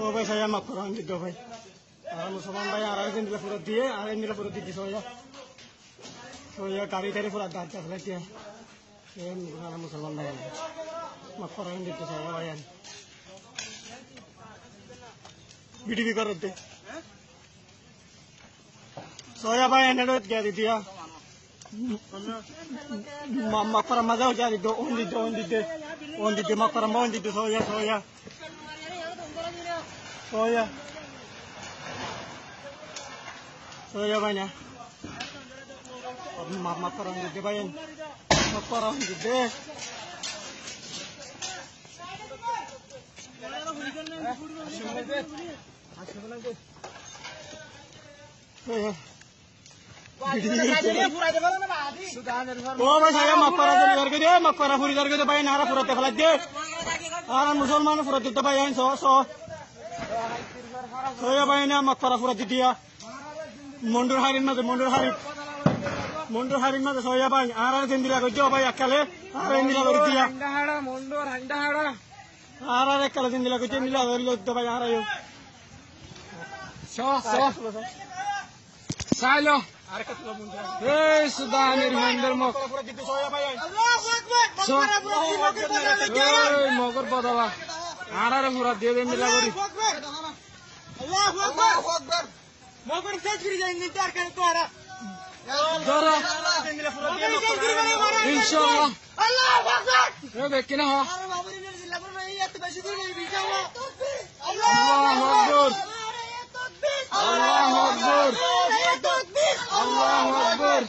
ও ভাই saya maaf kurang gitu ভাই আর মুসলমান ভাই আর আরেকদিন দিলে পুরো দিয়ে আর একদিন দিলে পুরো দিচ্ছি সোয়া গাড়ি টাড়ি পুরো দাঁড় চাপলে দিয়ে মুসলমান ভাই maaf kurang gitu saya ভাই ভিডিও করে দে সোয়া ভাই এনে গিয়ে দিয়া maaf kurang মজা হয়ে যায় on di maaf kurang on di soya भाई ना maaf kurang gitu भाई maaf kurang gitu ओ भाई saya maaf kurang dari dia maaf kurang puri dari dia भाई nara pura teflat dia orang musulman pura itu भाई yang so ya भाई ना maaf kurang pura dia mundur harin mada soya भाई आरा दिन दिला को भाई अकेले आरा मिला लग दिया mundur handa आरा अकेले दिन दिला को मिला लग भाई आरा यो so salo hey sudah nirhandar mok so hey mogor badawa आरा रे पूरा दे दे मिला गरी अल्लाहु अकबर mogor से गिर जाएंगे इंतजार कर तो आरा जरा इंशाल्लाह अल्लाहु अकबर ये देख ना हो अरे बाबू ने जिला पर में ये तो बेसी दूर नहीं बीचा हुआ अल्लाहु अकबर अल्लाहु अकबर अल्लाहु अकबर